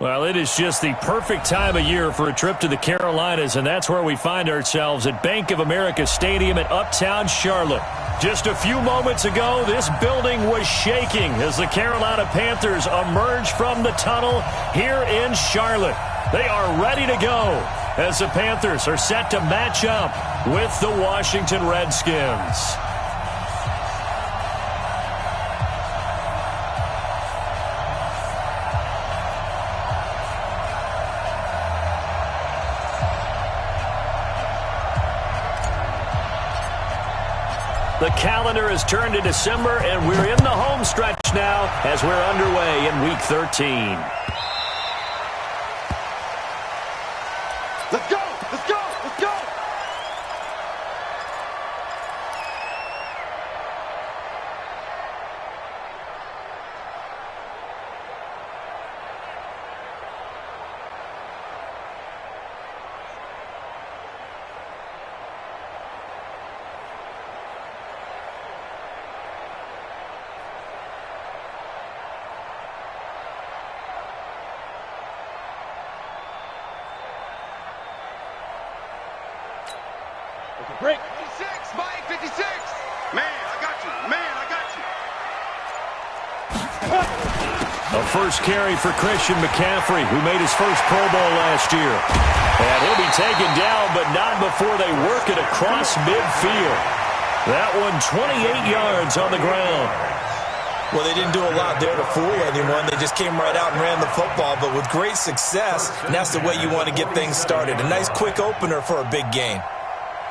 Well, it is just the perfect time of year for a trip to the Carolinas, and that's where we find ourselves at Bank of America Stadium in Uptown Charlotte. Just a few moments ago, this building was shaking as the Carolina Panthers emerged from the tunnel here in Charlotte. They are ready to go as the Panthers are set to match up with the Washington Redskins. The calendar has turned to December, and we're in the home stretch now as we're underway in Week 13. Let's go! Let's go! Let's go! Break. 56, Mike, 56. Man, I got you. Man, I got you. A first carry for Christian McCaffrey, who made his first Pro Bowl last year. And he'll be taken down, but not before they work it across midfield. That one 28 yards on the ground. Well, they didn't do a lot there to fool anyone. They just came right out and ran the football, but with great success, and that's the way you want to get things started. A nice quick opener for a big game.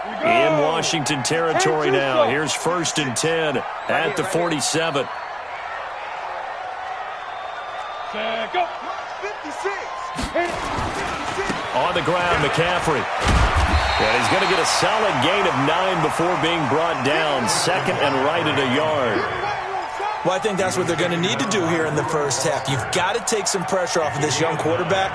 In Washington territory now. Here's 1st and 10 at the 47. Go. 56. On the ground, McCaffrey. And he's going to get a solid gain of 9 before being brought down. 2nd and right at a yard. Well, I think that's what they're going to need to do here in the first half. You've got to take some pressure off of this young quarterback,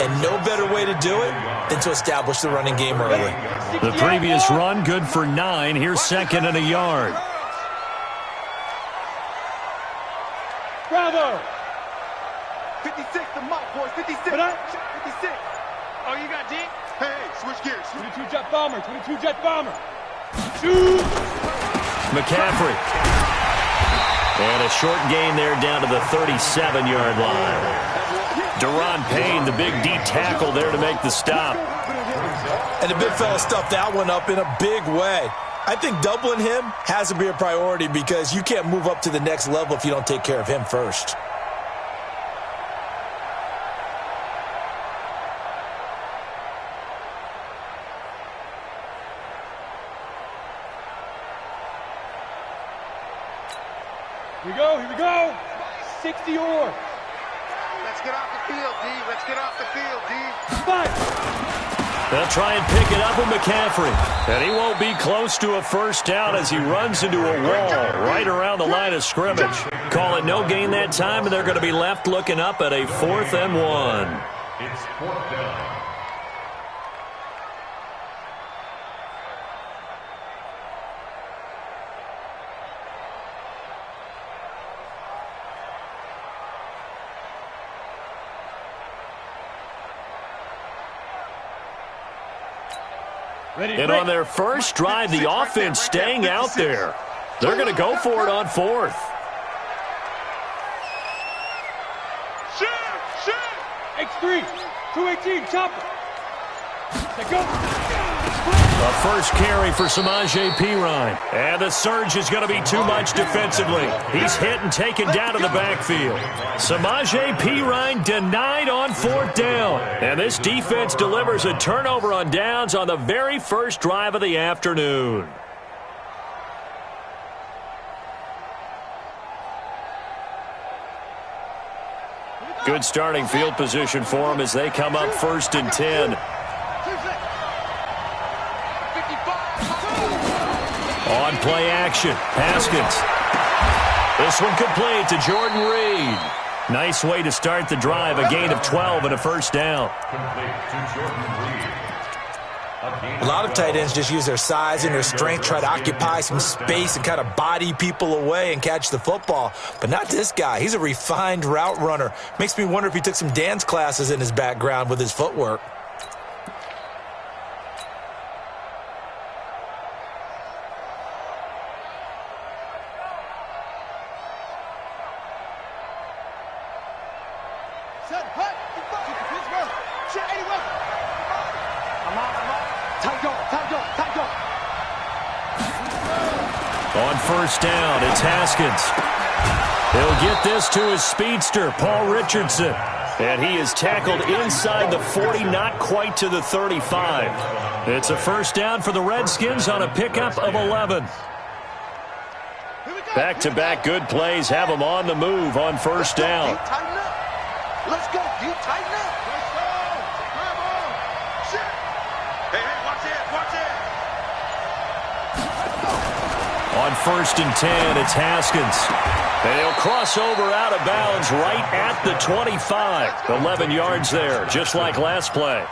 and no better way to do it than to establish the running game early. The previous run, good for 9. Here's 2nd and a yard. Bravo. 56, the mock boys. 56. 56. Oh, you got deep? Hey, switch gears. 22 jet bomber. 22 jet bomber. Shoot. McCaffrey. And a short gain there down to the 37-yard line. Deron Payne, the big D tackle there to make the stop. And the big fella stuffed that one up in a big way. I think doubling him has to be a priority because you can't move up to the next level if you don't take care of him first. Here we go. Here we go. 60 or. Let's get off the field, D. Let's get off the field, D. 5. They'll try and pick it up with McCaffrey. And he won't be close to a first down as he runs into a wall right around the line of scrimmage. Call it no gain that time, and they're going to be left looking up at a 4th and 1. It's 4th down. And on their first drive, the offense staying out there. They're going to go for it on 4th. X3. 218. Chopper. Let's go. A first carry for Samaje Perine. And the surge is going to be too much defensively. He's hit and taken down to the backfield. Samaje Perine denied on 4th down. And this defense delivers a turnover on downs on the very first drive of the afternoon. Good starting field position for them as they come up 1st and 10. On play action, Haskins. This one complete to Jordan Reed. Nice way to start the drive, a gain of 12 and a first down. Complete to Jordan Reed. A lot of tight ends just use their size and their strength, try to occupy some space and kind of body people away and catch the football. But not this guy. He's a refined route runner. Makes me wonder if he took some dance classes in his background with his footwork. On first down, it's Haskins. He'll get this to his speedster, Paul Richardson. And he is tackled inside the 40, not quite to the 35. It's a first down for the Redskins on a pickup of 11. Back-to-back good plays have them on the move on first down. Let's go. You tighten up. Hey, watch it. Watch it. On first and 10, it's Haskins. And he'll cross over out of bounds right at the 25. 11 yards there, just like last play.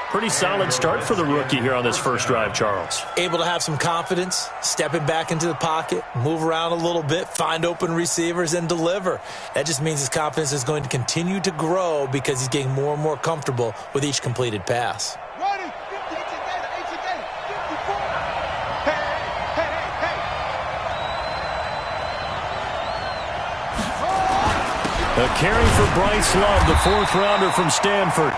Pretty solid start for the rookie here on this first drive, Charles. Able to have some confidence, stepping back into the pocket, move around a little bit, find open receivers, and deliver. That just means his confidence is going to continue to grow because he's getting more and more comfortable with each completed pass. A carry for Bryce Love, the fourth-rounder from Stanford.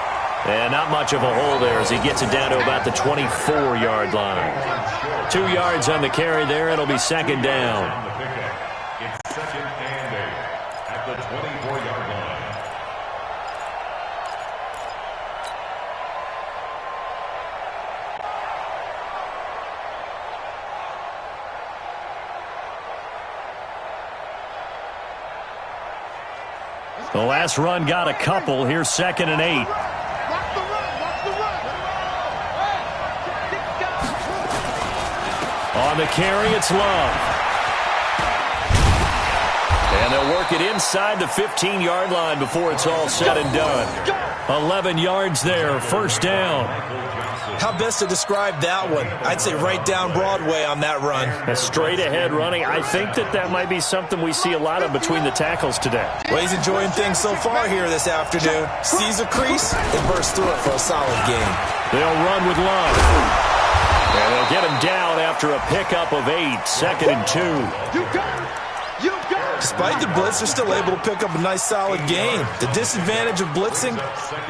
And not much of a hole there as he gets it down to about the 24-yard line. 2 yards on the carry there. It'll be second down. It's second and 8 at the 24-yard line. The last run got a couple. Here's second and 8. On the carry, it's Love. And they'll work it inside the 15-yard line before it's all said and done. 11 yards there, first down. How best to describe that one? I'd say right down Broadway on that run. A straight-ahead running. I think that might be something we see a lot of between the tackles today. Well, he's enjoying things so far here this afternoon. Sees a crease and bursts through it for a solid gain. They'll run with Love. And they'll get him down after a pickup of 8, second and 2. Despite the blitz, they're still able to pick up a nice solid gain. The disadvantage of blitzing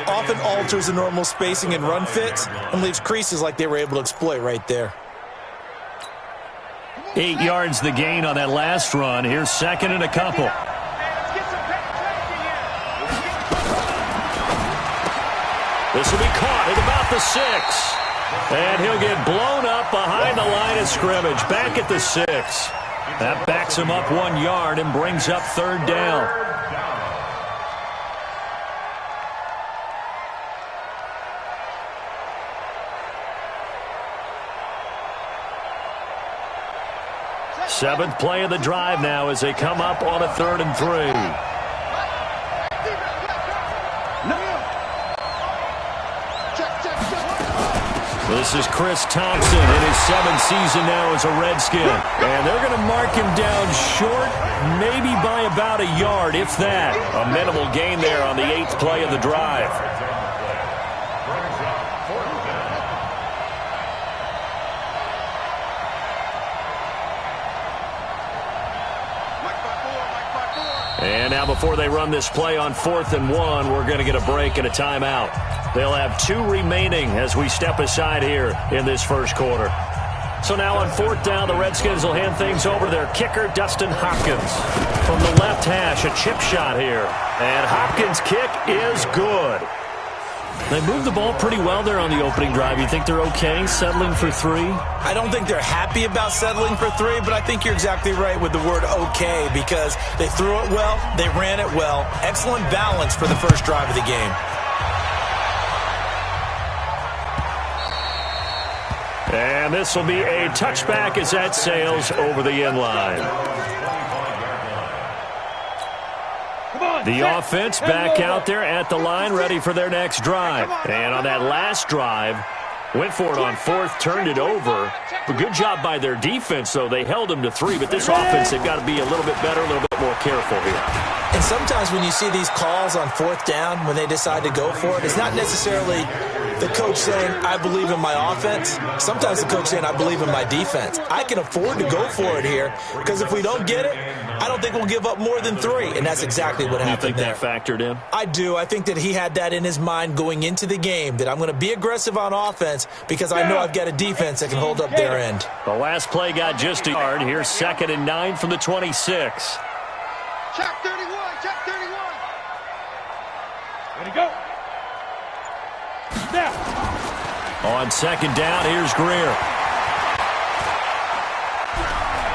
often alters the normal spacing and run fits and leaves creases like they were able to exploit right there. 8 yards the gain on that last run. Here's second and a couple. This will be caught at about the 6. And he'll get blown up behind the line of scrimmage. Back at the 6. That backs him up 1 yard and brings up third down. Seventh play of the drive now as they come up on a 3rd and 3. This is Chris Thompson in his 7th season now as a Redskin. And they're going to mark him down short, maybe by about a yard, if that. A minimal gain there on the 8th play of the drive. And now before they run this play on 4th and 1, we're going to get a break and a timeout. They'll have 2 remaining as we step aside here in this first quarter. So now on 4th down, the Redskins will hand things over to their kicker, Dustin Hopkins. From the left hash, a chip shot here. And Hopkins' kick is good. They moved the ball pretty well there on the opening drive. You think they're okay settling for 3? I don't think they're happy about settling for 3, but I think you're exactly right with the word okay because they threw it well, they ran it well. Excellent balance for the first drive of the game. And this will be a touchback as that sails over the end line. The offense back out there at the line, ready for their next drive. And on that last drive, went for it on fourth, turned it over. But good job by their defense, though. They held them to 3, but this offense, they've got to be a little bit better, a little bit more careful here. And sometimes when you see these calls on fourth down, when they decide to go for it, it's not necessarily the coach saying, I believe in my offense. Sometimes the coach saying, I believe in my defense. I can afford to go for it here because if we don't get it, I don't think we'll give up more than 3. And that's exactly what happened there. You think that factored in? I do. I think that he had that in his mind going into the game, that I'm going to be aggressive on offense because I know I've got a defense that can hold up their end. The last play got just a yard. Here's 2nd and 9 from the 26. Check 31, check 31. Ready, go. Now. On 2nd down, here's Greer.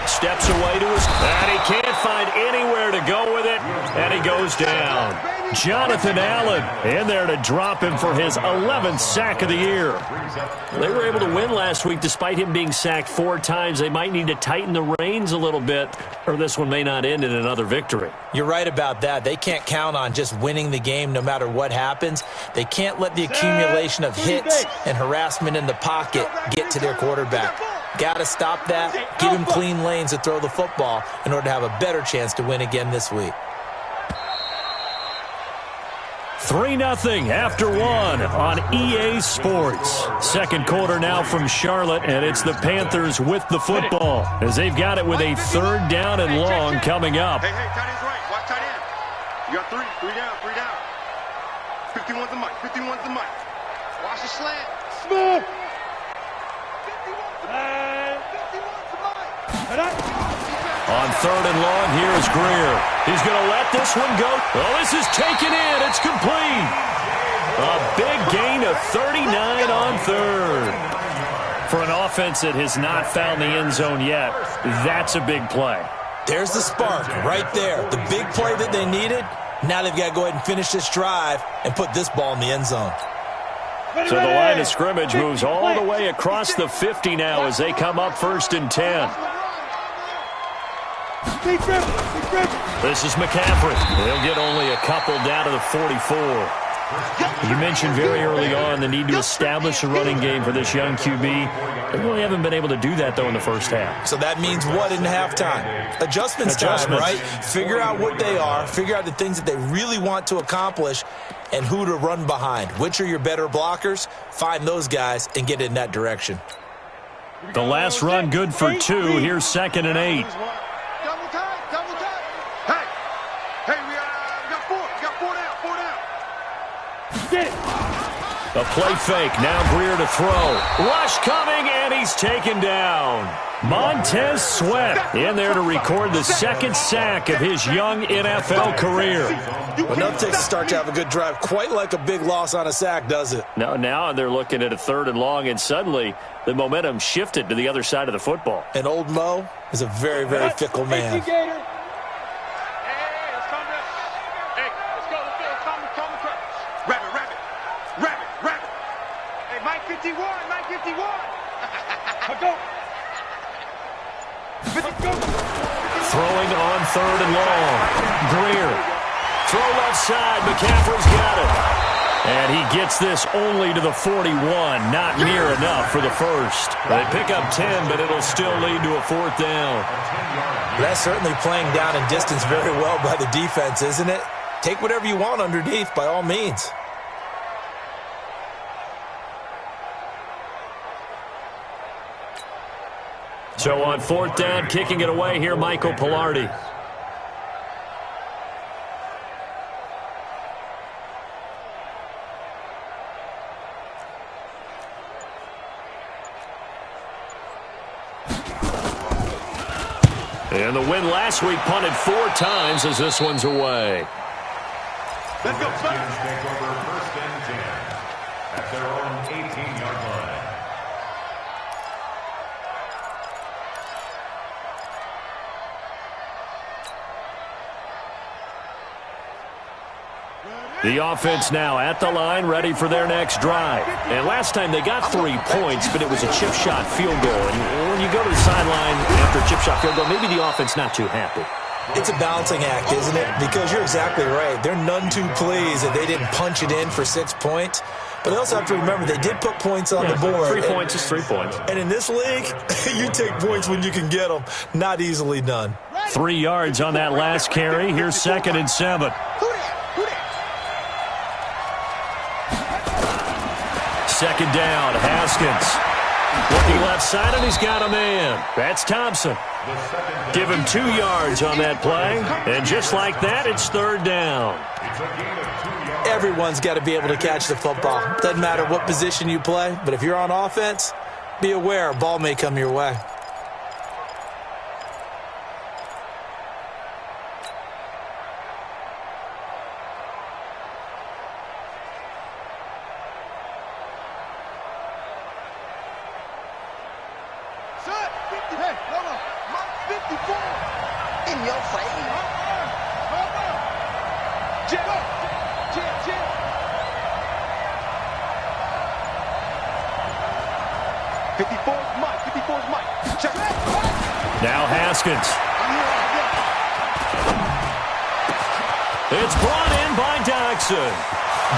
Steps away to his, and he can't find anywhere to go with it, and he goes down. Jonathan Allen in there to drop him for his 11th sack of the year. They were able to win last week despite him being sacked 4 times. They might need to tighten the reins a little bit, or this one may not end in another victory. You're right about that. They can't count on just winning the game no matter what happens. They can't let the accumulation of hits and harassment in the pocket get to their quarterback. Got to stop that, give him clean lanes to throw the football in order to have a better chance to win again this week. 3-0 after 1 on EA Sports. Second quarter now from Charlotte, and it's the Panthers with the football as they've got it with a 3rd down and long coming up. Hey, tight end's right. Watch tight end. You got 3 down. 51's the mic, 51's the mic. Watch the slant. Smooth. 51's the mic. On 3rd and long, here's Greer. He's going to let this one go. Well, this is taken in. It's complete. A big gain of 39 on 3rd. For an offense that has not found the end zone yet, that's a big play. There's the spark right there. The big play that they needed. Now they've got to go ahead and finish this drive and put this ball in the end zone. So the line of scrimmage moves all the way across the 50 now as they come up 1st and 10. This is McCaffrey. They'll get only a couple down to the 44. You mentioned very early on the need to establish a running game for this young QB. They really haven't been able to do that, though, in the first half. So that means what in halftime? Adjustments time, right? Figure out what they are. Figure out the things that they really want to accomplish and who to run behind. Which are your better blockers? Find those guys and get in that direction. The last run good for 2. Here's 2nd and 8. A play fake. Now Greer to throw. Rush coming, and he's taken down. Montez Sweat in there to record the 2nd sack of his young NFL career. Enough takes to start to have a good drive. Quite like a big loss on a sack, does it? Now they're looking at a 3rd and long, and suddenly the momentum shifted to the other side of the football. And old Mo is a very, very fickle man. Throwing on 3rd and long. Greer. Throw left side. McCaffrey's got it. And he gets this only to the 41. Not near enough for the first. They pick up 10, but it'll still lead to a 4th down. That's certainly playing down in distance very well by the defense, isn't it? Take whatever you want underneath by all means. So on 4th down, kicking it away here, Michael Pilardi. And the win last week punted 4 times as this one's away. Let's go, Skins take over 1st and 10 at their own 18-yard line. The offense now at the line, ready for their next drive. And last time they got 3 points, but it was a chip shot field goal. And when you go to the sideline after a chip shot field goal, maybe the offense not too happy. It's a balancing act, isn't it? Because you're exactly right. They're none too pleased that they didn't punch it in for 6 points. But they also have to remember they did put points on the board. 3 points is 3 points. And in this league, you take points when you can get them. Not easily done. 3 yards on that last carry. Here's 2nd and 7. Second down, Haskins. Looking left side, and he's got a man. That's Thompson. Give him 2 yards on that play. And just like that, it's 3rd down. Everyone's got to be able to catch the football. Doesn't matter what position you play, but if you're on offense, be aware a ball may come your way. In your face. 54's Mike. 54's Mike. Check it. Now Haskins. It's brought in by Dodson.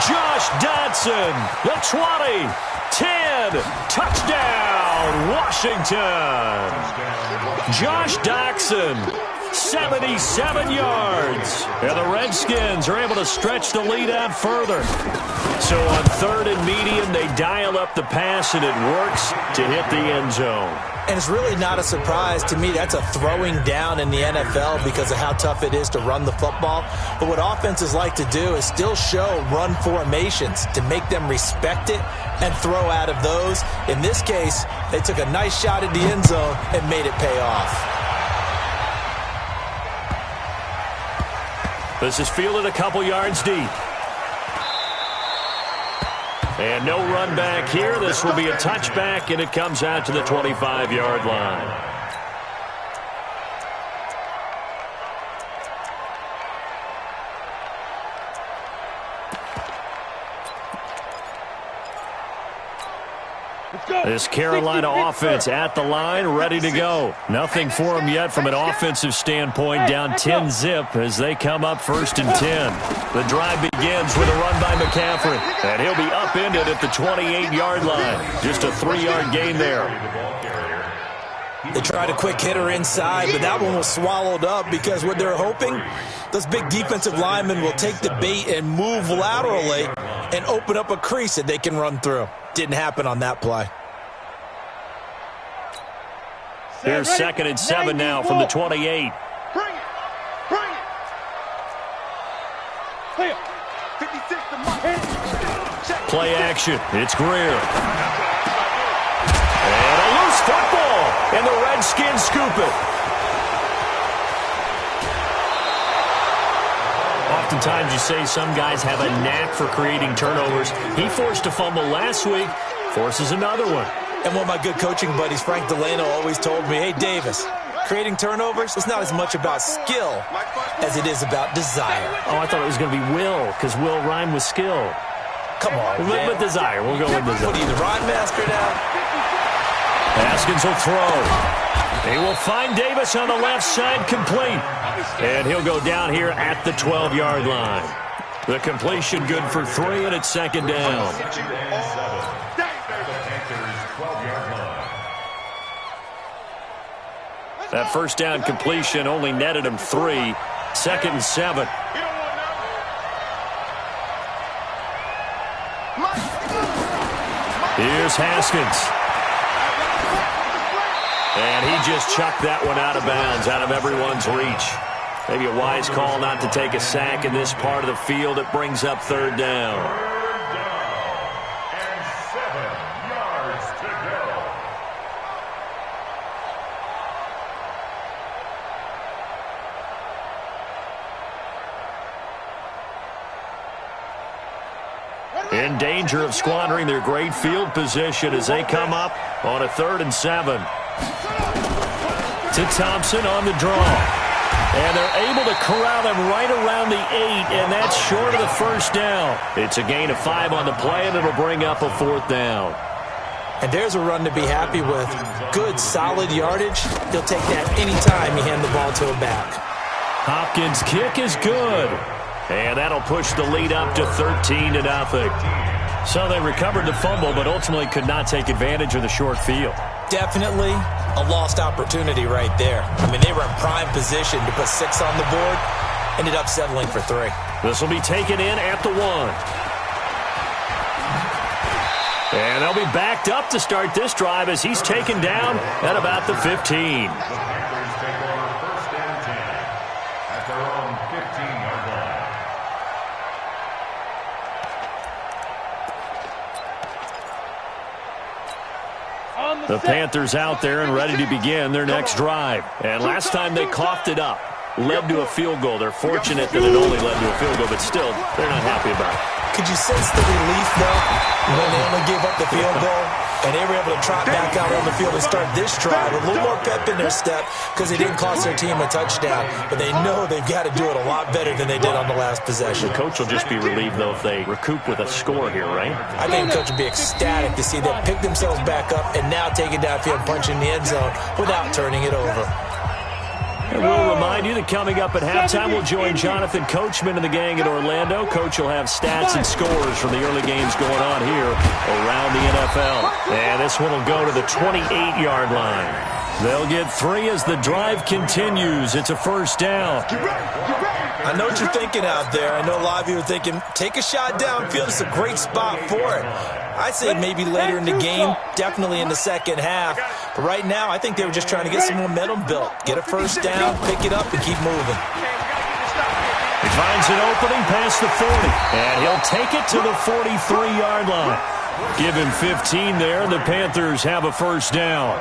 Josh Dodson, the 20, 10, touchdown, Washington. Josh Dodson, 77 yards. And the Redskins are able to stretch the lead out further. So on 3rd and medium, they dial up the pass, and it works to hit the end zone. And it's really not a surprise to me. That's a throwing down in the NFL because of how tough it is to run the football. But what offenses like to do is still show run formations to make them respect it and throw out of those. In this case, they took a nice shot at the end zone and made it pay off. This is fielded a couple yards deep. And no run back here. This will be a touchback, and it comes out to the 25-yard line. This Carolina offense at the line, ready to go. Nothing for them yet from an offensive standpoint, down 10-zip as they come up 1st and 10. The drive begins with a run by McCaffrey, and he'll be upended at the 28-yard line. Just a 3-yard gain there. They tried a quick hitter inside, but that one was swallowed up because what they're hoping, those big defensive linemen will take the bait and move laterally and open up a crease that they can run through. Didn't happen on that play. Here's 2nd and 7 now from the 28. Bring it. Bring it. Clear. 56 to Mike. Play action. It's Greer. And a loose football. And the Redskins scoop it. Oftentimes you say some guys have a knack for creating turnovers. He forced a fumble last week. Forces another one. And one of my good coaching buddies, Frank Delano, always told me, hey, Davis, creating turnovers is not as much about skill as it is about desire. Oh, I thought it was going to be will, because will rhyme with skill. Come on, With desire. We'll go with desire. What are you, the rhyme master now? Haskins will throw. He will find Davis on the left side, complete. And he'll go down here at the 12-yard line. The completion good for 3, and it's 2nd down. That first down completion only netted him 3. 2nd and 7. Here's Haskins. And he just chucked that one out of bounds, out of everyone's reach. Maybe a wise call not to take a sack in this part of the field. It brings up 3rd down. And 7 yards to go. In danger of squandering their great field position as they come up on a 3rd and 7. To Thompson on the draw. And they're able to corral him right around the 8, and that's short of the first down. It's a gain of 5 on the play, and it'll bring up a 4th down. And there's a run to be happy with. Good, solid yardage. He'll take that anytime you hand the ball to him back. Hopkins' kick is good. And that'll push the lead up to 13-0. So they recovered the fumble, but ultimately could not take advantage of the short field. Definitely a lost opportunity right there. I mean, they were in prime position to put 6 on the board. Ended up settling for 3. This will be taken in at the 1. And they'll be backed up to start this drive as he's taken down at about the 15. The Panthers take over 1st and 10 at their own 15-yard line. The Panthers out there and ready to begin their next drive. And last time they coughed it up, led to a field goal. They're fortunate that it only led to a field goal, but still, they're not happy about it. Could you sense the relief, though, when they only gave up the field goal and they were able to trot back out on the field and start this drive? A little more pep in their step because they didn't cost their team a touchdown, but they know they've got to do it a lot better than they did on the last possession. The coach will just be relieved, though, if they recoup with a score here, right? I think the coach would be ecstatic to see them pick themselves back up and now take it downfield and punch in the end zone without turning it over. And we'll remind you that coming up at halftime, we'll join Jonathan Coachman and the gang in Orlando. Coach will have stats and scores from the early games going on here around the NFL. And this one will go to the 28-yard line. They'll get 3 as the drive continues. It's a first down. I know what you're thinking out there. I know a lot of you are thinking, take a shot downfield. It's a great spot for it. I say maybe later in the game, definitely in the second half. But right now, I think they were just trying to get some momentum built. Get a first down, pick it up, and keep moving. He finds an opening past the 40, and he'll take it to the 43-yard line. Give him 15 there. The Panthers have a first down.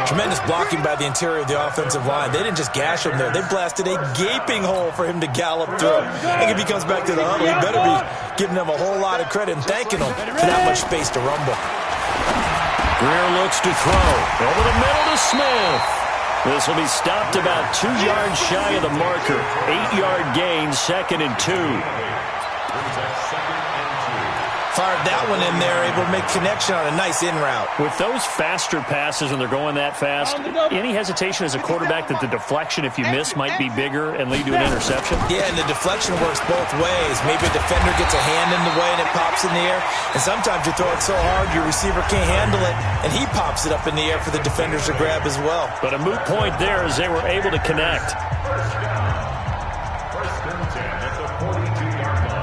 Tremendous blocking by the interior of the offensive line. They didn't just gash him there. They blasted a gaping hole for him to gallop through. I think if he comes back to the huddle, he better be giving them a whole lot of credit and thanking them for that much space to rumble. Greer looks to throw. Over the middle to Smith. This will be stopped about 2 yards shy of the marker. 8-yard gain, 2nd and 2. Fired that one in there, able to make connection on a nice in route. With those faster passes, and they're going that fast, any hesitation as a quarterback that the deflection, if you miss, might be bigger and lead to an interception? Yeah, and the deflection works both ways. Maybe a defender gets a hand in the way and it pops in the air. And sometimes you throw it so hard your receiver can't handle it, and he pops it up in the air for the defenders to grab as well. But a moot point there as they were able to connect. First and 10 at the 42-yard line.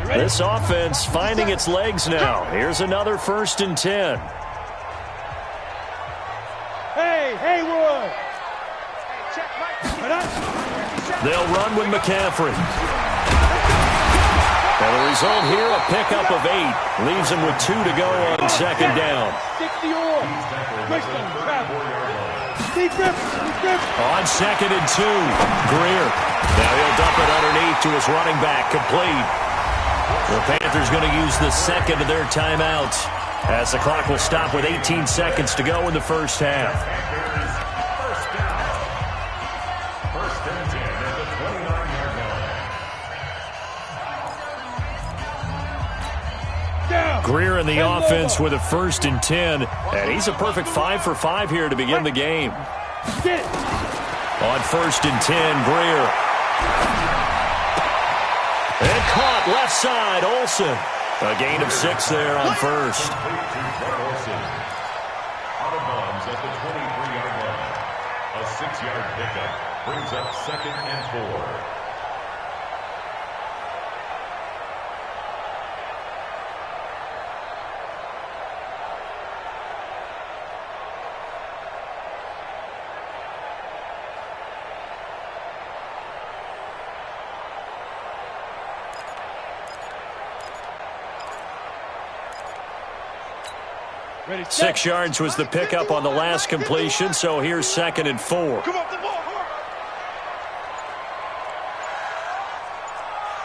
This offense finding its legs now. Here's another 1st and 10. Hey, Haywood! They'll run with McCaffrey. And the result here, a pickup of 8. Leaves them with 2 to go on 2nd down. 60 or. On 2nd and 2, Greer. Now he'll dump it underneath to his running back, complete. The Panthers going to use the 2nd of their timeouts as the clock will stop with 18 seconds to go in the first half. First down. 1st and 10 at the 29-yard line. Greer in the offense with a 1st and 10, and he's a perfect 5 for 5 here to begin the game. On 1st and 10, Greer. And caught left side, Olsen. A gain of 6 there on 1st. Out of bounds at the 23-yard line. A 6-yard pickup brings up 2nd and 4. Ready, 6 yards was the pickup on the last completion, so here's 2nd and 4. Come off the ball,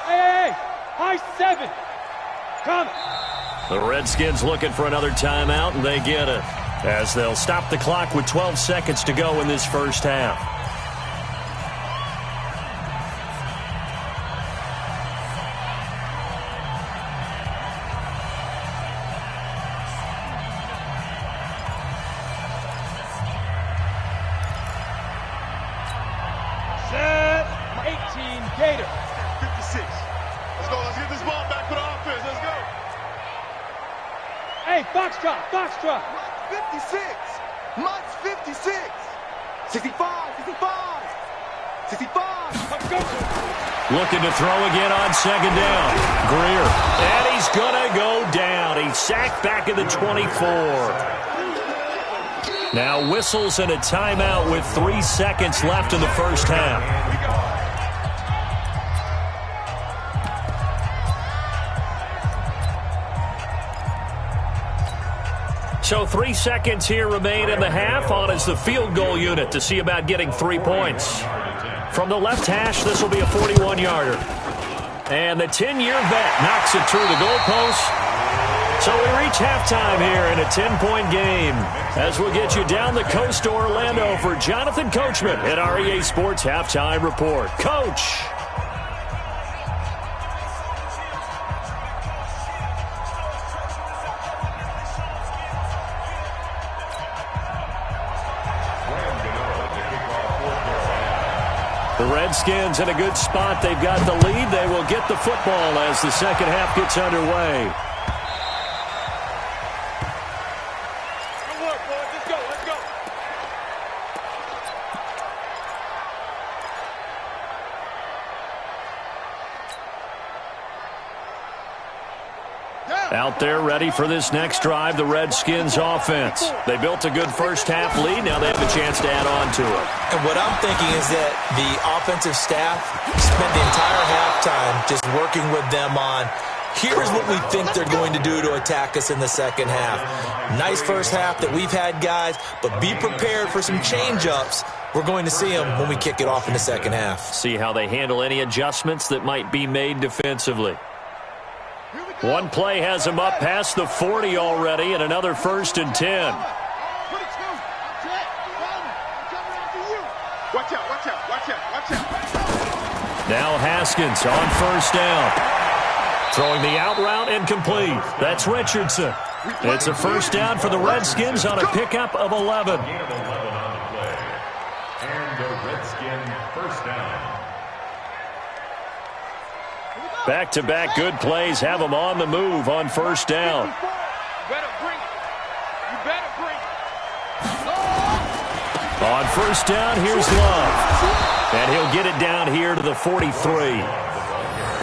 Hey, high 7. Come. The Redskins looking for another timeout, and they get it, as they'll stop the clock with 12 seconds to go in this first half. Foxtrot, foxtrot. 56. Mutts 56. 65, 65. 65. Let's go. Looking to throw again on second down. Greer. And he's going to go down. He's sacked back at the 24. Now whistles and a timeout with 3 seconds left in the first half. So 3 seconds here remain in the half. On is the field goal unit to see about getting 3 points. From the left hash, this will be a 41-yarder. And the 10-year vet knocks it through the goalpost. So we reach halftime here in a 10-point game. As we'll get you down the coast to Orlando for Jonathan Coachman at REA Sports Halftime Report. Coach! The Redskins in a good spot. They've got the lead. They will get the football as the second half gets underway. Good work, boys. Let's go, let's go. Out there ready for this next drive, the Redskins offense. They built a good first half lead. Now they have a chance to add on to it. And what I'm thinking is that the offensive staff spent the entire halftime just working with them on, here's what we think they're going to do to attack us in the second half. Nice first half that we've had, guys, but be prepared for some change-ups. We're going to see them when we kick it off in the second half. See how they handle any adjustments that might be made defensively. One play has them up past the 40 already, and another 1st and 10. Watch out, watch out, watch out, watch out. Now Haskins on 1st down. Throwing the out route incomplete. That's Richardson. It's a 1st down for the Redskins on a pickup of 11. Gain of 11 on the play. And the Redskin 1st down. Back-to-back good plays have them on the move on 1st down. You better bring it. You better bring it. On 1st down, here's Love. And he'll get it down here to the 43.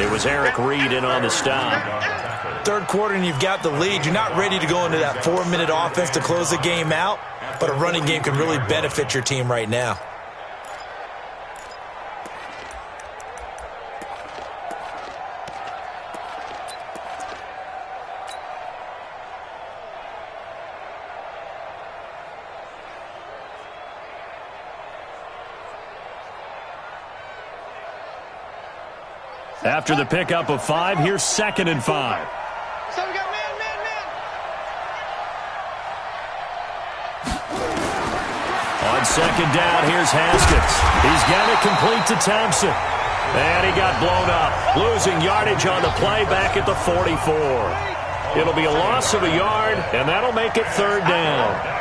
It was Eric Reed in on the stop. Third quarter and you've got the lead. You're not ready to go into that 4-minute offense to close the game out, but a running game can really benefit your team right now. After the pickup of 5, here's 2nd and 5. So we got man. On 2nd down, here's Haskins. He's got it complete to Thompson. And he got blown up. Losing yardage on the play back at the 44. It'll be a loss of a yard, and that'll make it 3rd down.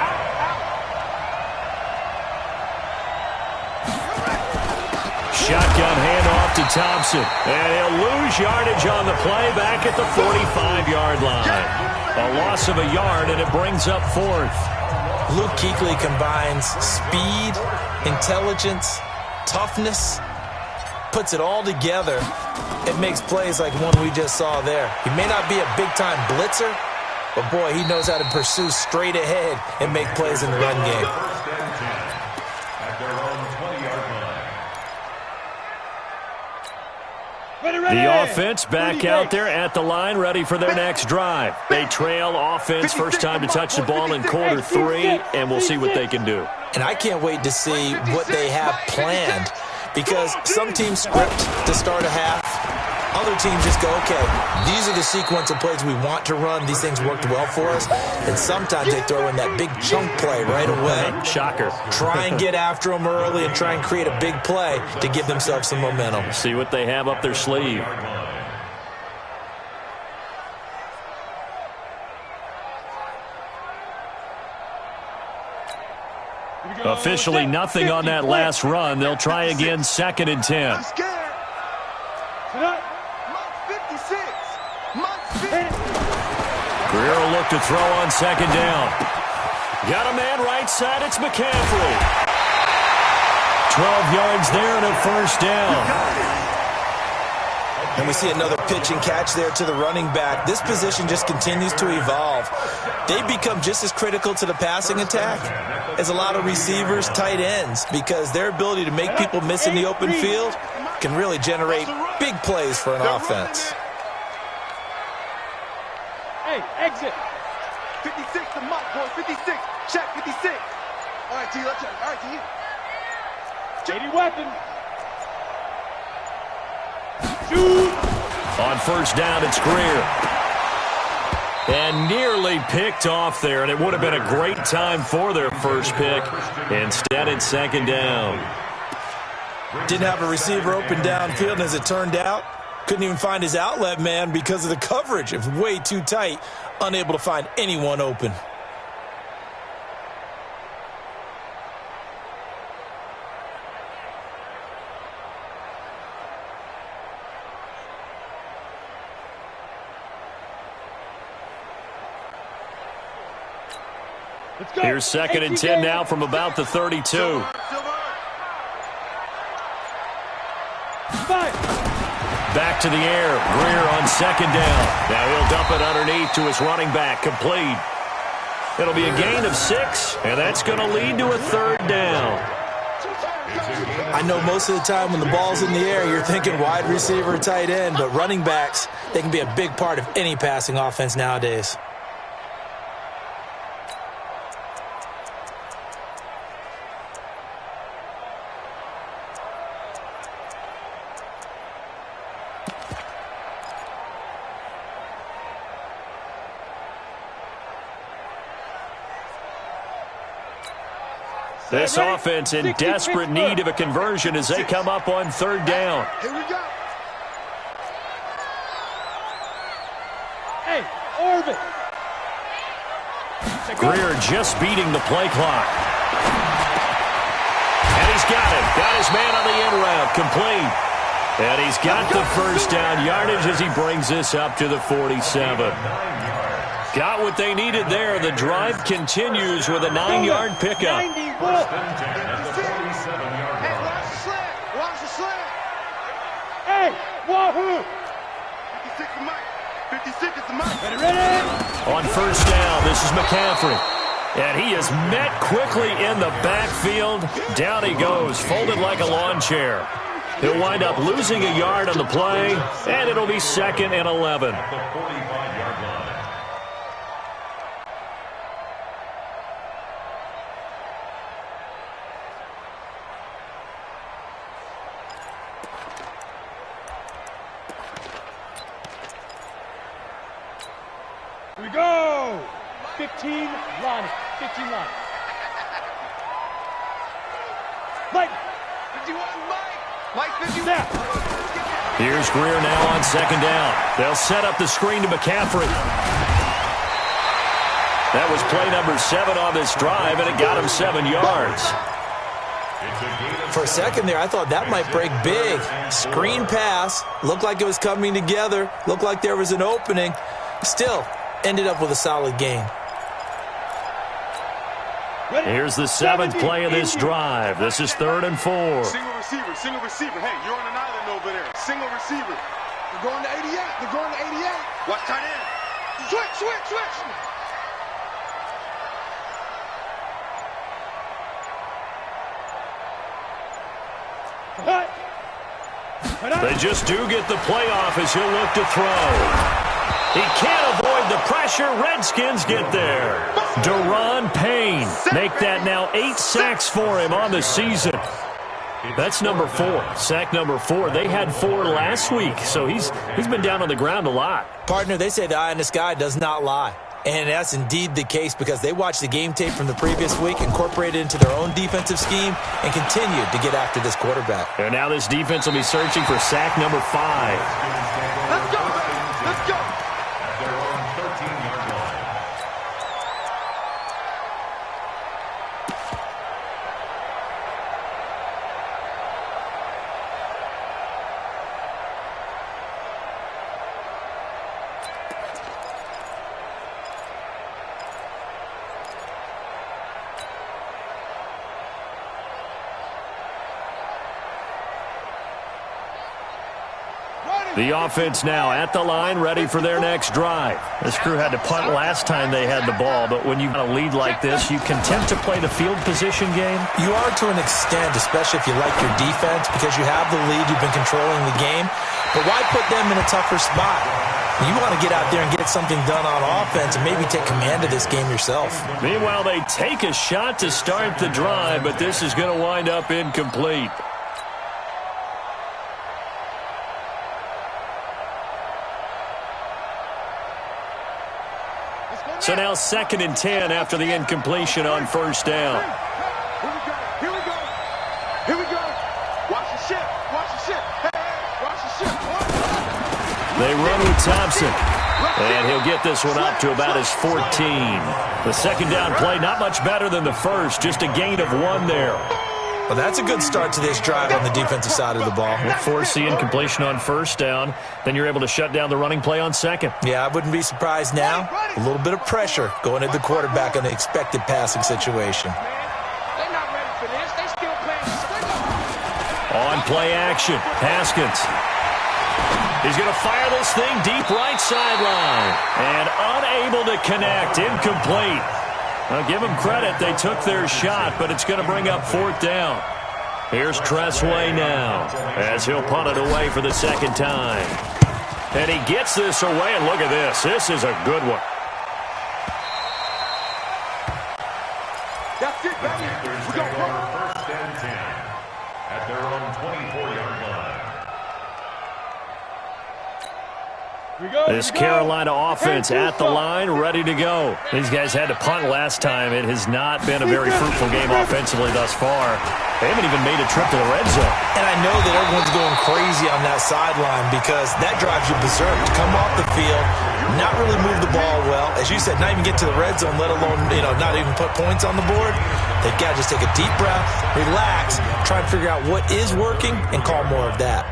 Shotgun handoff to Thompson. And he'll lose yardage on the play back at the 45-yard line. A loss of a yard, and it brings up 4th. Luke Kuechly combines speed, intelligence, toughness, puts it all together. It makes plays like one we just saw there. He may not be a big-time blitzer, but boy, he knows how to pursue straight ahead and make plays in the run game. The offense back out there at the line, ready for their next drive. They trail offense, first time to touch the ball in quarter 3, and we'll see what they can do. And I can't wait to see what they have planned, because some teams script to start a half. Other teams just go, okay, these are the sequence of plays we want to run. These things worked well for us. And sometimes they throw in that big chunk play right away. Shocker. Try and get after them early and try and create a big play to give themselves some momentum. See what they have up their sleeve. Officially nothing on that last run. They'll try again, 2nd and 10. I'm scared. Month 56. Month 50. Greer will look to throw on second down. Got a man right side. It's McCaffrey. 12 yards there and a first down. And we see another pitch and catch there to the running back. This position just continues to evolve. They become just as critical to the passing attack as a lot of receivers, tight ends, because their ability to make people miss in the open field can really generate big plays for an offense. Hey, exit. 56 to Mike, boy. 56. Check 56. All right, T. Let's check. All right, T. 80 weapon. Shoot. On first down, it's Greer. And nearly picked off there, and it would have been a great time for their first pick. Instead, it's second down. Didn't have a receiver open downfield, and as it turned out, couldn't even find his outlet man because of the coverage. It was way too tight, unable to find anyone open. Here's second and 10 now from about the 32. Back to the air. Greer on second down. Now he'll dump it underneath to his running back. Complete. It'll be a gain of 6, and that's going to lead to a third down. I know most of the time when the ball's in the air, you're thinking wide receiver, tight end, but running backs, they can be a big part of any passing offense nowadays. This offense in desperate need of a conversion as they come up on third down. Here we go. Hey, Orvin. Greer just beating the play clock. And he's got it. Got his man on the in route. Complete. And he's got the first down yardage as he brings this up to the 47. Got what they needed there. The drive continues with a 9-yard pickup. Hey, watch the slant. Watch the slant. Hey, wahoo. 56 to Mike. 56 is the Mike. Ready? On first down, this is McCaffrey. And he is met quickly in the backfield. Down he goes, folded like a lawn chair. He'll wind up losing a yard on the play, and it'll be second and 11. Here we go. 15 line. 15 line. Mike. 51 Mike. Mike 51. Snap. Here's Greer now on second down. They'll set up the screen to McCaffrey. That was play number 7 on this drive, and it got him 7 yards. For a second there, I thought that might break big. Screen pass. Looked like it was coming together. Looked like there was an opening. Still, ended up with a solid gain. Here's the 7th play of this drive. This is 3rd and 4. Single receiver, single receiver. Hey, you're on an island over there. Single receiver. They're going to 88. They're going to 88. Watch tight end. Switch, switch, switch. They just do get the playoff as he'll look to throw. He can't avoid the pressure. Redskins get there. Daron Payne make that now 8 sacks for him on the season. That's number 4. Sack number 4. They had 4 last week, so he's been down on the ground a lot. Partner, they say the eye in the sky does not lie. And that's indeed the case because they watched the game tape from the previous week, incorporated it into their own defensive scheme, and continued to get after this quarterback. And now this defense will be searching for sack number 5. Let's go. Let's go. They're on 13-yard line. The offense now at the line, ready for their next drive. This crew had to punt last time they had the ball, but when you've got a lead like this, you content to play the field position game? You are to an extent, especially if you like your defense, because you have the lead, you've been controlling the game. But why put them in a tougher spot? You want to get out there and get something done on offense and maybe take command of this game yourself. Meanwhile, they take a shot to start the drive, but this is going to wind up incomplete. So now 2nd and 10 after the incompletion on first down. Here we go. Here we go. Watch the ship. Watch the ship. Hey, watch the ship. They run with Thompson. And he'll get this one up to about his 14. The second down play, not much better than the first. Just a gain of 1 there. Well, that's a good start to this drive on the defensive side of the ball. Force the incompletion on first down. Then you're able to shut down the running play on second. Yeah, I wouldn't be surprised now. A little bit of pressure going at the quarterback in an expected passing situation. They're not ready for this. They still playing. On play action, Haskins. He's going to fire this thing deep right sideline. And unable to connect, incomplete. Now, give them credit. They took their shot, but it's going to bring up 4th down. Here's Tressway now as he'll punt it away for the second time. And he gets this away, and look at this. This is a good one. That's it, baby. We go. First and 10 at their own 24-yard line. This Carolina offense at the line, ready to go. These guys had to punt last time. It has not been a very fruitful game offensively thus far. They haven't even made a trip to the red zone. And I know that everyone's going crazy on that sideline because that drives you berserk. To come off the field, not really move the ball well. As you said, not even get to the red zone, let alone, not even put points on the board. They've got to just take a deep breath, relax, try and figure out what is working, and call more of that.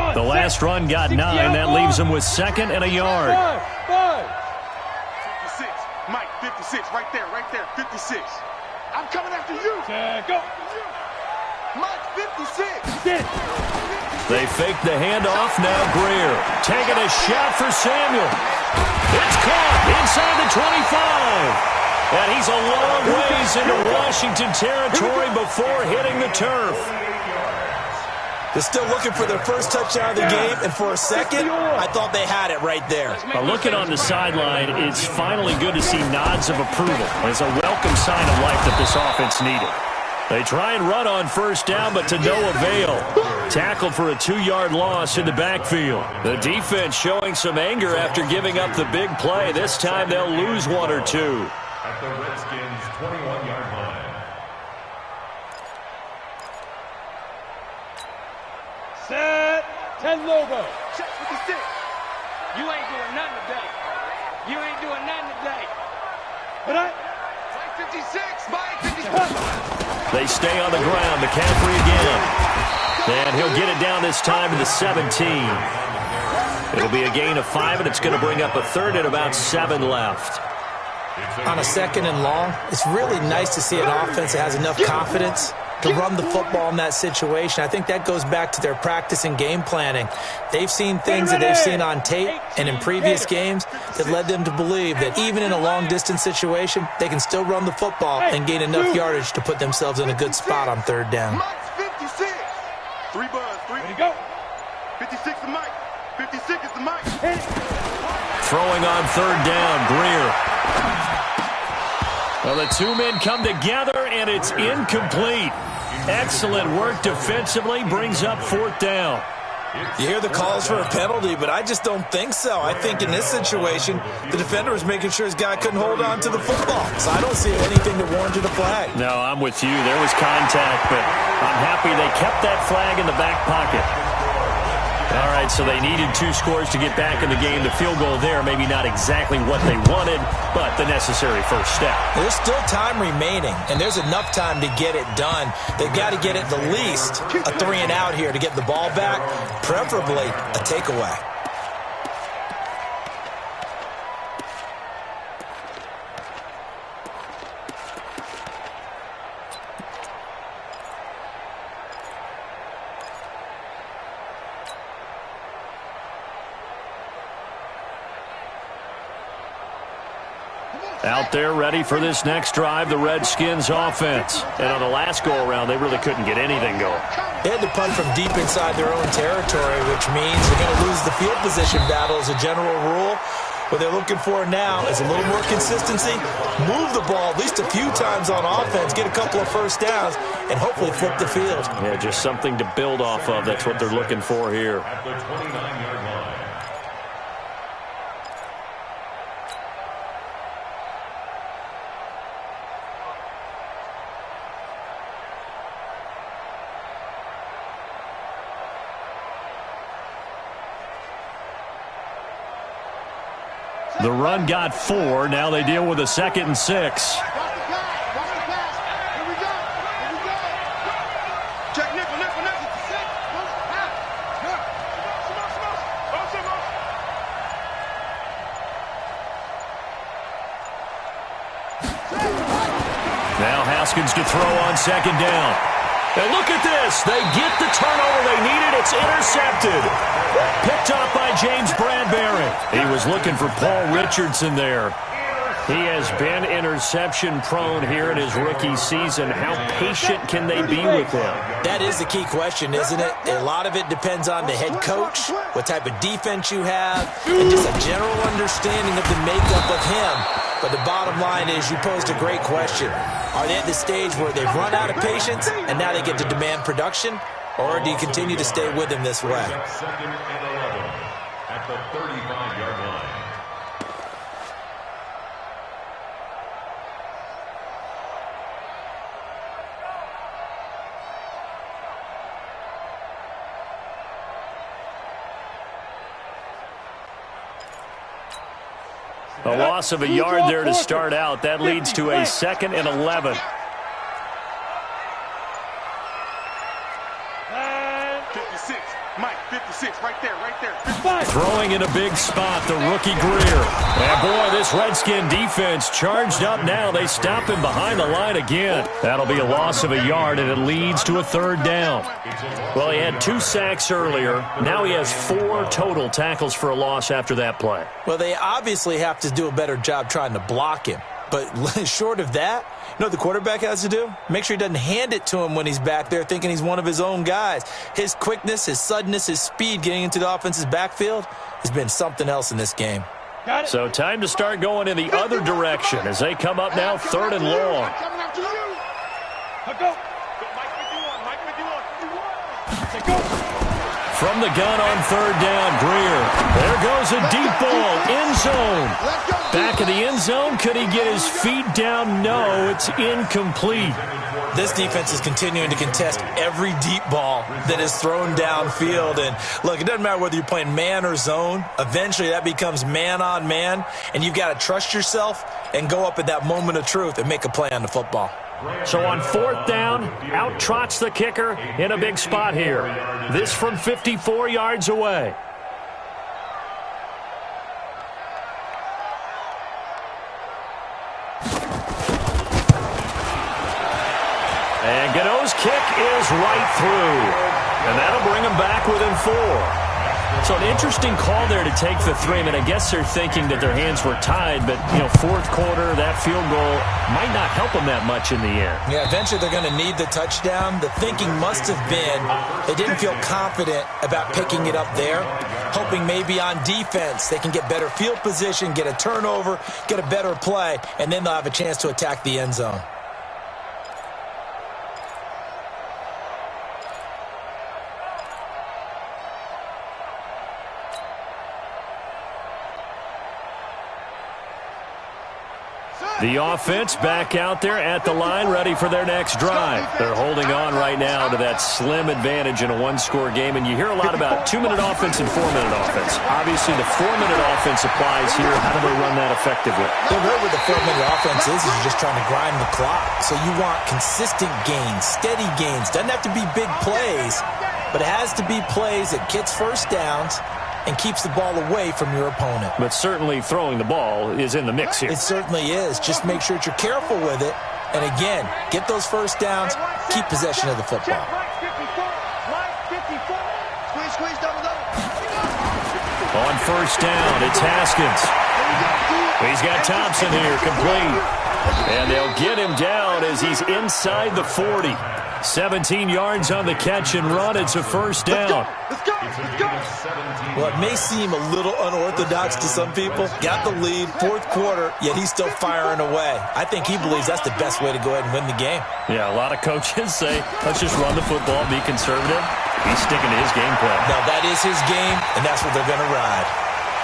The last run got 9. That leaves him with 2nd and a yard. 56. Mike, 56. Right there. 56. I'm coming after you. Go. Mike, 56. They fake the handoff. Now Greer taking a shot for Samuel. It's caught inside the 25. And he's a long ways into Washington territory before hitting the turf. They're still looking for their first touchdown of the game, and for a second, I thought they had it right there. Looking on the sideline, it's finally good to see nods of approval. It's a welcome sign of life that this offense needed. They try and run on first down, but to no avail. Tackled for a 2-yard loss in the backfield. The defense showing some anger after giving up the big play. This time they'll lose 1 or 2. At the Redskins' 21-yard line. Set. 10 logo. Check 56. You ain't doing nothing today. You ain't doing nothing today. But Mike, 56. Mike, 56. They stay on the ground. McCaffrey again. And he'll get it down this time to the 17. It'll be a gain of 5, and it's going to bring up a 3rd and about 7 left. On a 2nd and long, it's really nice to see an offense that has enough confidence to run the football in that situation. I think that goes back to their practice and game planning. They've seen things that they've seen on tape and in previous games that led them to believe that even in a long-distance situation, they can still run the football and gain enough yardage to put themselves in a good spot on 3rd down. Mike's 56. 3 buzz. 3. Ready to go. 56 is Mike. 56 is the Mike. Throwing on 3rd down, Greer. Well, the 2 men come together, and it's incomplete. Excellent work defensively, brings up 4th down. You hear the calls for a penalty, but I just don't think so. I think in this situation, the defender was making sure his guy couldn't hold on to the football. So I don't see anything that warranted a flag. No, I'm with you. There was contact, but I'm happy they kept that flag in the back pocket. All right, so they needed 2 scores to get back in the game. The field goal there, maybe not exactly what they wanted, but the necessary first step. There's still time remaining, and there's enough time to get it done. They've got to get at the least a 3 and out here to get the ball back, preferably a takeaway. Out there ready for this next drive, the Redskins offense. And on the last go-around, they really couldn't get anything going. They had to punt from deep inside their own territory, which means they're going to lose the field position battle as a general rule. What they're looking for now is a little more consistency, move the ball at least a few times on offense, get a couple of first downs, and hopefully flip the field. Yeah, just something to build off of. That's what they're looking for here. At the 29-yard line. The run got 4. Now they deal with a 2nd and 6. Now Haskins to throw on 2nd down. And look at this. They get the turnover they needed. It's intercepted. Picked up by James Bradbury. He was looking for Paul Richardson there. He has been interception prone here in his rookie season. How patient can they be with him? That is the key question, isn't it? A lot of it depends on the head coach, what type of defense you have, and just a general understanding of the makeup of him. But the bottom line is you posed a great question. Are they at the stage where they've run out of patience and now they get to demand production? Or do you continue to stay with him this way? 2nd and 11 at the 35-yard line. A loss of a yard there to start out. That leads to a 2nd and 11. 56. Mike, 56. Right there, right there. Throwing in a big spot, the rookie Greer. And boy, this Redskin defense charged up now. They stop him behind the line again. That'll be a loss of a yard, and it leads to a 3rd down. Well, he had 2 sacks earlier. Now he has 4 total tackles for a loss after that play. Well, they obviously have to do a better job trying to block him. But short of that, you know what the quarterback has to do? Make sure he doesn't hand it to him when he's back there thinking he's one of his own guys. His quickness, his suddenness, his speed getting into the offense's backfield has been something else in this game. So time to start going in the other direction as they come up now 3rd and long. From the gun on 3rd down, Greer. There goes a deep ball, end zone. Back of the end zone, could he get his feet down? No, it's incomplete. This defense is continuing to contest every deep ball that is thrown downfield. And look, it doesn't matter whether you're playing man or zone. Eventually that becomes man on man, and you've got to trust yourself and go up at that moment of truth and make a play on the football. So on 4th down, out trots the kicker in a big spot here. This from 54 yards away. And Gano's kick is right through. And that'll bring him back within 4. So an interesting call there to take the 3. I mean, I guess they're thinking that their hands were tied, but, 4th quarter, that field goal might not help them that much in the end. Yeah, eventually they're going to need the touchdown. The thinking must have been they didn't feel confident about picking it up there, hoping maybe on defense they can get better field position, get a turnover, get a better play, and then they'll have a chance to attack the end zone. The offense back out there at the line, ready for their next drive. They're holding on right now to that slim advantage in a 1-score game, and you hear a lot about 2-minute offense and 4-minute offense. Obviously, the 4-minute offense applies here. How do they run that effectively? The way with the 4-minute offense is you're just trying to grind the clock. So you want consistent gains, steady gains. Doesn't have to be big plays, but it has to be plays that gets first downs and keeps the ball away from your opponent. But certainly throwing the ball is in the mix here. It certainly is. Just make sure that you're careful with it. And again, get those first downs, keep possession of the football. On 1st down, it's Haskins. He's got Thompson here, complete. And they'll get him down as he's inside the 40. 17 yards on the catch and run. It's a first down. Let's go. Let's go. Well, it may seem a little unorthodox to some people. Got the lead, fourth quarter, yet he's still firing away. I think he believes that's the best way to go ahead and win the game. Yeah, a lot of coaches say, let's just run the football, be conservative. He's sticking to his game plan. Now, that is his game, and that's what they're going to ride.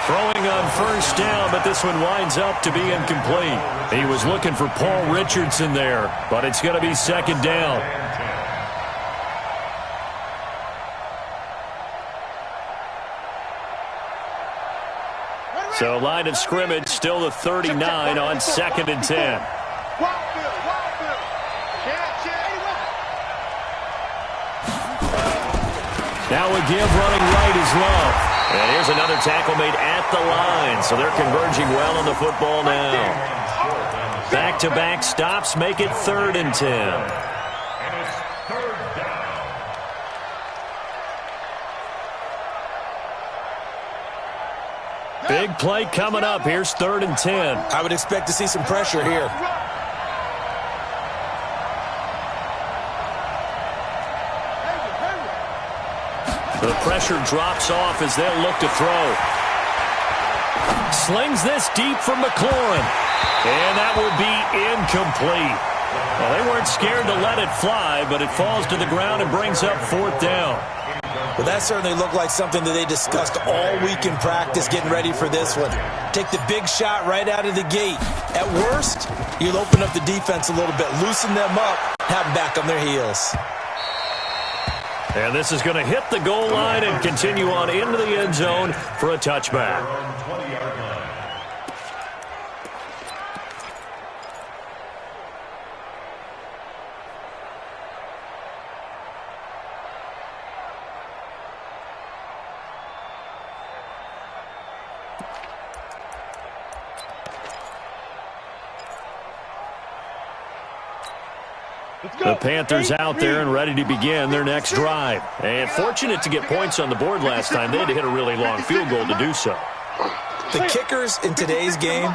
Throwing on first down, but this one winds up to be incomplete. He was looking for Paul Richardson there, but it's going to be second down. So line of scrimmage still the 39 on 2nd and 10. Now a give running right is Love. And here's another tackle made at the line. So they're converging well on the football now. Back-to-back stops make it 3rd and 10. And it's 3rd down. Big play coming up. Here's 3rd and 10. I would expect to see some pressure here. The pressure drops off as they'll look to throw. Slings this deep from McLaurin. And that will be incomplete. Well, they weren't scared to let it fly, but it falls to the ground and brings up 4th down. Well, that certainly looked like something that they discussed all week in practice getting ready for this one. Take the big shot right out of the gate. At worst, you'll open up the defense a little bit, loosen them up, have them back on their heels. And this is going to hit the goal line and continue on into the end zone for a touchback. The Panthers out there and ready to begin their next drive. And fortunate to get points on the board last time. They had to hit a really long field goal to do so. The kickers in today's game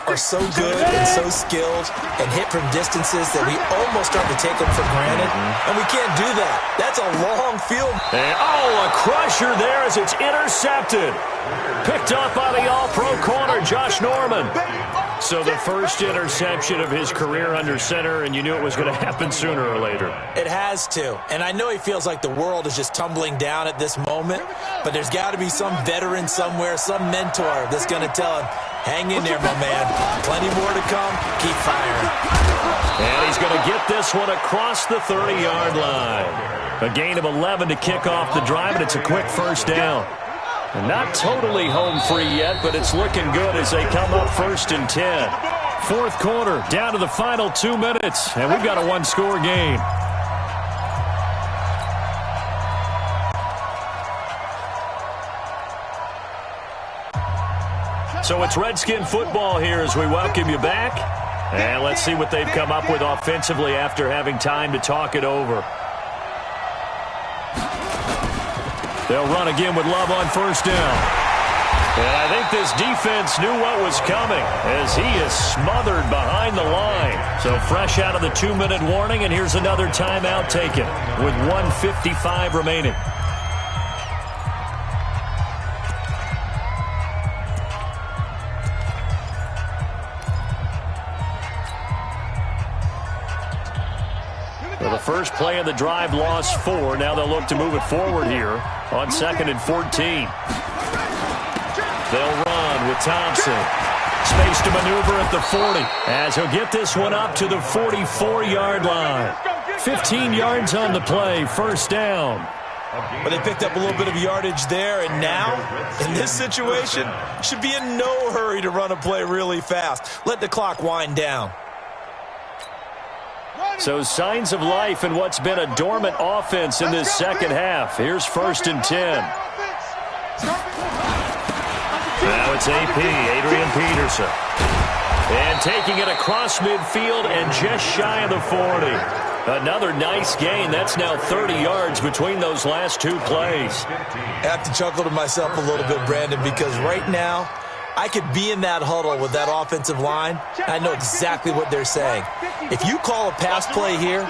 are so good and so skilled and hit from distances that we almost start to take them for granted. And we can't do that. That's a long field. And, a crusher there as it's intercepted. Picked up by the all-pro corner, Josh Norman. So the first interception of his career under center, and you knew it was going to happen sooner or later. It has to. And I know he feels like the world is just tumbling down at this moment, but there's got to be some veteran somewhere, some mentor that's going to tell him, hang in there, my man. Plenty more to come. Keep firing. And he's going to get this one across the 30-yard line. A gain of 11 to kick off the drive, and it's a quick first down. And not totally home free yet, but it's looking good as they come up 1st and 10. Fourth quarter, down to the final 2 minutes, and we've got a one-score game. So it's Redskin football here as we welcome you back. And let's see what they've come up with offensively after having time to talk it over. They'll run again with Love on first down. And I think this defense knew what was coming as he is smothered behind the line. So fresh out of the 2-minute warning, and here's another timeout taken with 1:55 remaining. Well, the first play of the drive lost 4. Now they'll look to move it forward here on 2nd and 14. They'll run with Thompson. Space to maneuver at the 40 as he'll get this one up to the 44-yard line. 15 yards on the play, first down. But they picked up a little bit of yardage there, and now, in this situation, should be in no hurry to run a play really fast. Let the clock wind down. So signs of life in what's been a dormant offense in this second half. Here's 1st and 10. Now it's AP, Adrian Peterson. And taking it across midfield and just shy of the 40. Another nice gain. That's now 30 yards between those last 2 plays. I have to chuckle to myself a little bit, Brandon, because right now, I could be in that huddle with that offensive line, and I know exactly what they're saying. If you call a pass play here,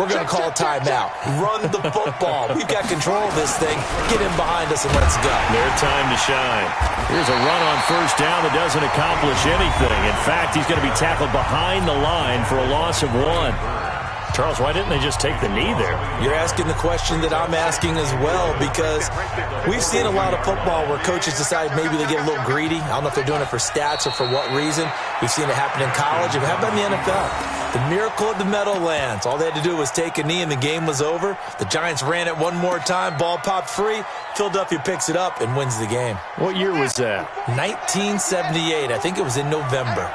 we're going to call timeout. Run the football. We've got control of this thing. Get in behind us and let's go. Their time to shine. Here's a run on first down that doesn't accomplish anything. In fact, he's going to be tackled behind the line for a loss of 1. Charles, why didn't they just take the knee there? You're asking the question that I'm asking as well, because we've seen a lot of football where coaches decide maybe they get a little greedy. I don't know if they're doing it for stats or for what reason. We've seen it happen in college. And how about in the NFL? The miracle of the Meadowlands. All they had to do was take a knee and the game was over. The Giants ran it one more time. Ball popped free. Philadelphia picks it up and wins the game. What year was that? 1978. I think it was in November.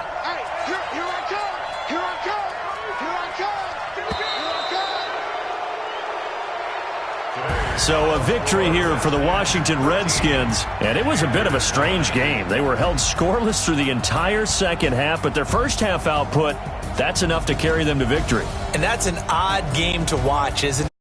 So a victory here for the Washington Redskins, and it was a bit of a strange game. They were held scoreless through the entire second half, but their first half output, that's enough to carry them to victory. And that's an odd game to watch, isn't it?